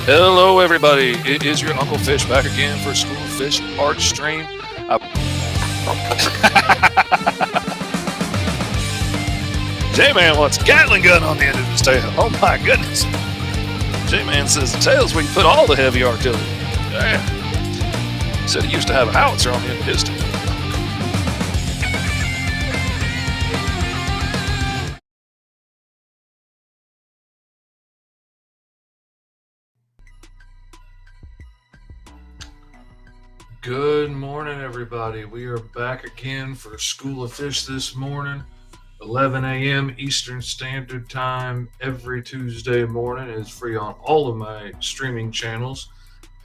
Hello, everybody. It is your Uncle Fish back again for School of Fish art stream. J-Man wants a Gatling gun on the end of his tail. Oh my goodness. J-Man says the tail's where you put all the heavy artillery. Yeah. He said he used to have a howitzer on the end of his tail. Good morning, everybody. We are back again for School of Fish this morning, 11 a.m. Eastern Standard Time. Every Tuesday morning is free on all of my streaming channels,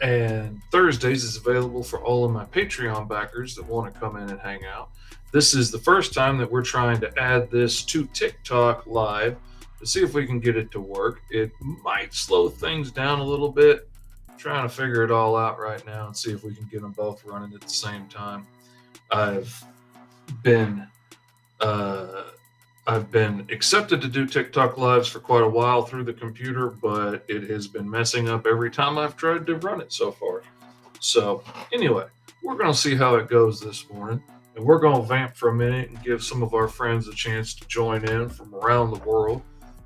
and Thursdays is available for all of my Patreon backers that want to come in and hang out. This is the first time that we're trying to add this to TikTok Live to see if we can get it to work. It might slow things down a little bit. Trying to figure it all out right now and see if we can get them both running at the same time. I've been accepted to do TikTok lives for quite a while through the computer, but it has been messing up every time I've tried to run it so far. So anyway, we're going to see how it goes this morning, and we're going to vamp for a minute and give some of our friends a chance to join in from around the world,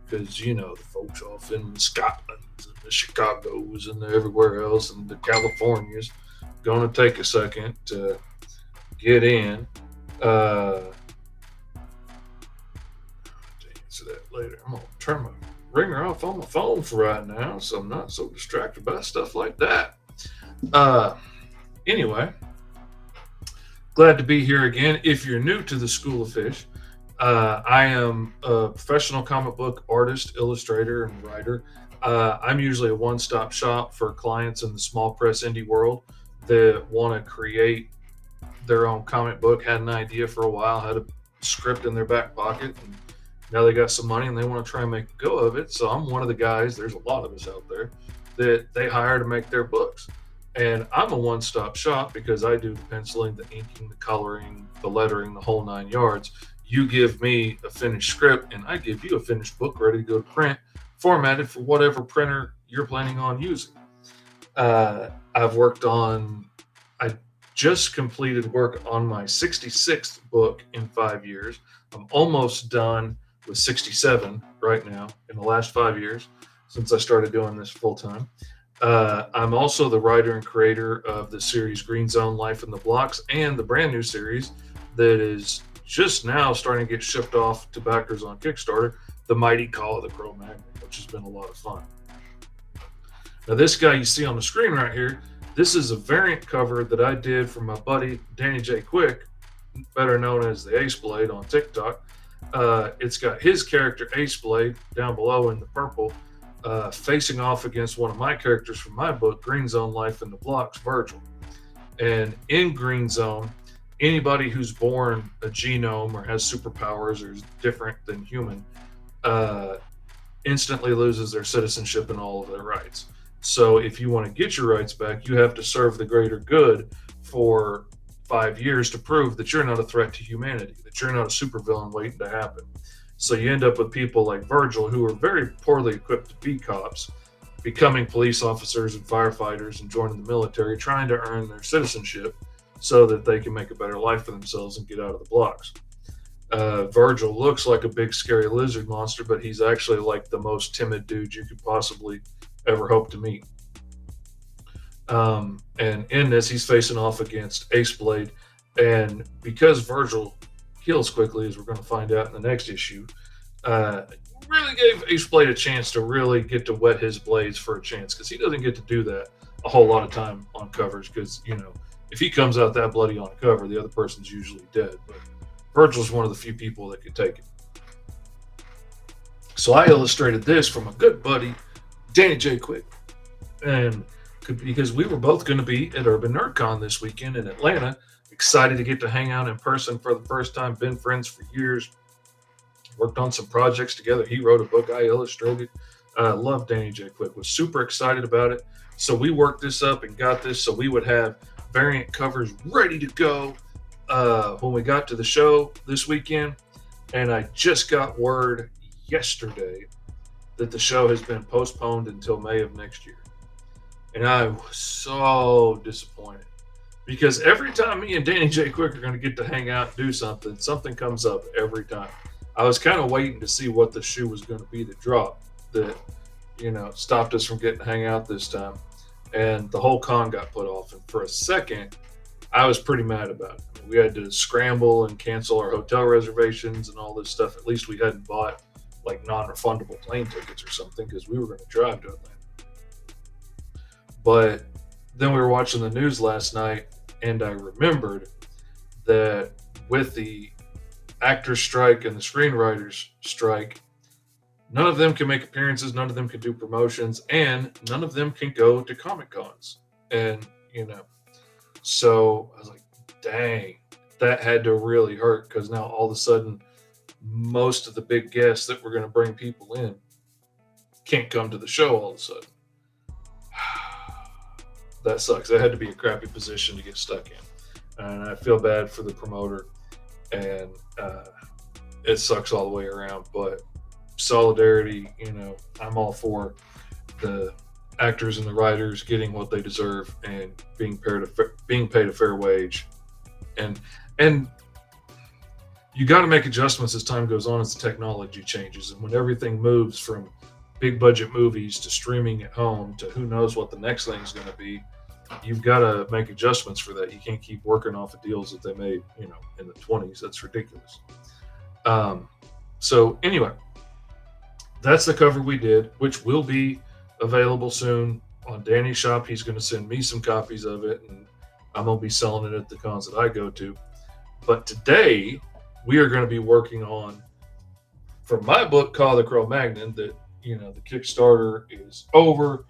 because you know the folks off in Scotland and the Chicagos and everywhere else and the Californias going to take a second to get in. To answer that later, I'm going to turn my ringer off on my phone for right now so I'm not so distracted by stuff like that. Anyway, glad to be here again. If you're new to the School of Fish, I am a professional comic book artist, illustrator, and writer. I'm usually a one-stop shop for clients in the small press indie world that want to create their own comic book, had an idea for a while, had a script in their back pocket, and now they got some money and they want to try and make a go of it. So I'm one of the guys, there's a lot of us out there, that they hire to make their books. And I'm a one-stop shop because I do the penciling, the inking, the coloring, the lettering, the whole 9 yards. You give me a finished script and I give you a finished book ready to go to print, formatted for whatever printer you're planning on using. I just completed work on my 66th book in 5 years. I'm almost done with 67 right now in the last 5 years since I started doing this full time. I'm also the writer and creator of the series Green Zone Life in the Blocks and the brand new series that is just now starting to get shipped off to backers on Kickstarter, the mighty Call of the Cro-Magnon, which has been a lot of fun. Now, this guy you see on the screen right here, this is a variant cover that I did for my buddy Danny J. Quick, better known as the Ace Blade on TikTok. It's got his character Ace Blade down below in the purple, facing off against one of my characters from my book, Green Zone Life in the Blocks, Virgil. And in Green Zone, anybody who's born a genome or has superpowers or is different than human instantly loses their citizenship and all of their rights. So if you want to get your rights back, you have to serve the greater good for 5 years to prove that you're not a threat to humanity, that you're not a supervillain waiting to happen. So you end up with people like Virgil, who are very poorly equipped to be cops, becoming police officers and firefighters and joining the military, trying to earn their citizenship so that they can make a better life for themselves and get out of the blocks. Virgil looks like a big scary lizard monster, but he's actually like the most timid dude you could possibly ever hope to meet. And in this, he's facing off against Ace Blade, and because Virgil heals quickly, as we're going to find out in the next issue, really gave Ace Blade a chance to really get to wet his blades for a chance, because he doesn't get to do that a whole lot of time on covers, because, you know, if he comes out that bloody on a cover, the other person's usually dead. But Virgil's one of the few people that could take it. So I illustrated this from a good buddy, Danny J. Quick. And because we were both going to be at Urban NerdCon this weekend in Atlanta, excited to get to hang out in person for the first time, been friends for years, worked on some projects together. He wrote a book, I illustrated. Love Danny J. Quick, was super excited about it. So we worked this up and got this so we would have variant covers ready to go when we got to the show this weekend. And I just got word yesterday that the show has been postponed until May of next year. And I was so disappointed because every time me and Danny J. Quick are going to get to hang out and do something, something comes up every time. I was kind of waiting to see what the shoe was going to be that dropped that, stopped us from getting to hang out this time. And the whole con got put off. And for a second, I was pretty mad about it. I mean, we had to scramble and cancel our hotel reservations and all this stuff. At least we hadn't bought like non-refundable plane tickets or something because we were going to drive to Atlanta. But then we were watching the news last night, and I remembered that with the actors strike and the screenwriters strike, none of them can make appearances, none of them can do promotions, and none of them can go to Comic Cons. And, so I was like, dang, that had to really hurt because now all of a sudden, most of the big guests that were going to bring people in can't come to the show all of a sudden. That sucks. That had to be a crappy position to get stuck in. And I feel bad for the promoter, and it sucks all the way around. But solidarity, I'm all for the actors and the writers getting what they deserve and being paid a fair wage. And you got to make adjustments as time goes on, as the technology changes, and when everything moves from big budget movies to streaming at home to who knows what the next thing is going to be. You've got to make adjustments for that. You can't keep working off of deals that they made, in the 20s. That's ridiculous. So anyway, that's the cover we did, which will be available soon on Danny's shop. He's going to send me some copies of it, and I'm going to be selling it at the cons that I go to. But today, we are going to be working on, for my book, KAAW the Cro-Magnon, that, the Kickstarter is over.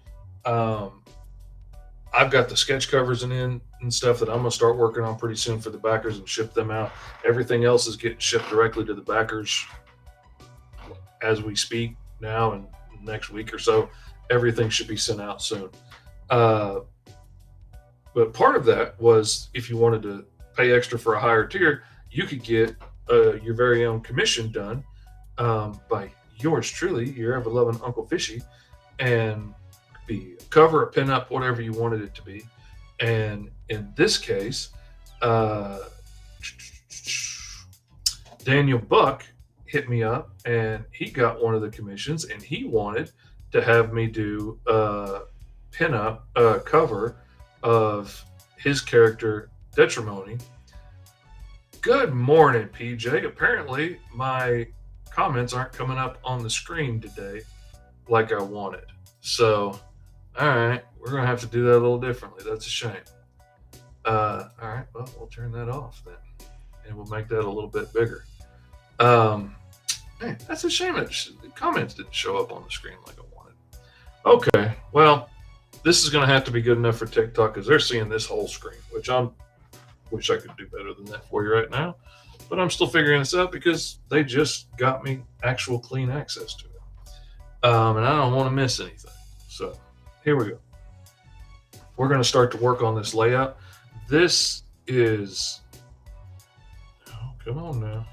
I've got the sketch covers and stuff that I'm going to start working on pretty soon for the backers and ship them out. Everything else is getting shipped directly to the backers as we speak now, and next week or so, everything should be sent out soon. But part of that was if you wanted to pay extra for a higher tier, you could get your very own commission done by yours truly, your ever-loving Uncle Fishy, and be a cover, a pin-up, whatever you wanted it to be. And in this case, Daniel Buck hit me up, and he got one of the commissions, and he wanted to have me do a pin-up, a cover of his character, Detrimony. Good morning, PJ. Apparently, my comments aren't coming up on the screen today like I wanted. So, all right, we're going to have to do that a little differently. That's a shame. All right, well, we'll turn that off then, and we'll make that a little bit bigger. Man, that's a shame that the comments didn't show up on the screen like I wanted. Okay, well, this is going to have to be good enough for TikTok because they're seeing this whole screen, which I wish I could do better than that for you right now. But I'm still figuring this out because they just got me actual clean access to it. And I don't want to miss anything. So here we go. We're going to start to work on this layout. This is, oh, come on now.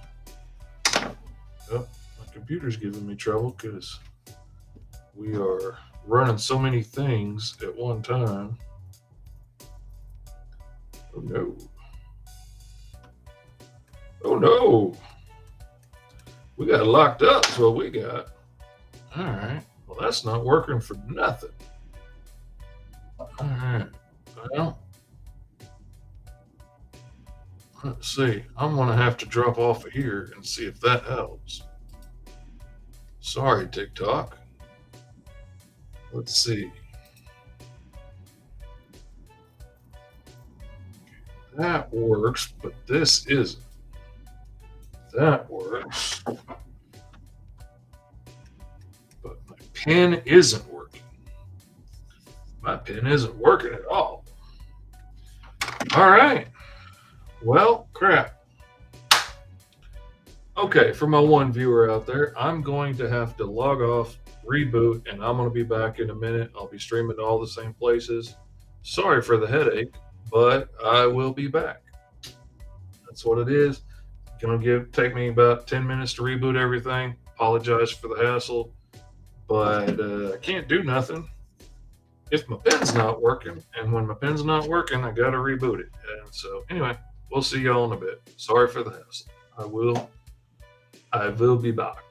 Oh, my computer's giving me trouble because we are running so many things at one time. Oh no. Oh no. We got locked up is what we got. All right. Well, that's not working for nothing. All right. Well, let's see. I'm going to have to drop off of here and see if that helps. Sorry, TikTok. Let's see. That works, but this isn't. That works. But my pen isn't working. My pen isn't working at all. All right. Well, crap. Okay, for my one viewer out there, I'm going to have to log off, reboot, and I'm going to be back in a minute. I'll be streaming to all the same places. Sorry for the headache, but I will be back. That's what it is. Gonna take me about 10 minutes to reboot everything. Apologize for the hassle, but I can't do nothing if my pen's not working. And when my pen's not working, I got to reboot it. And so anyway, we'll see y'all in a bit. Sorry for the hassle. I will be back.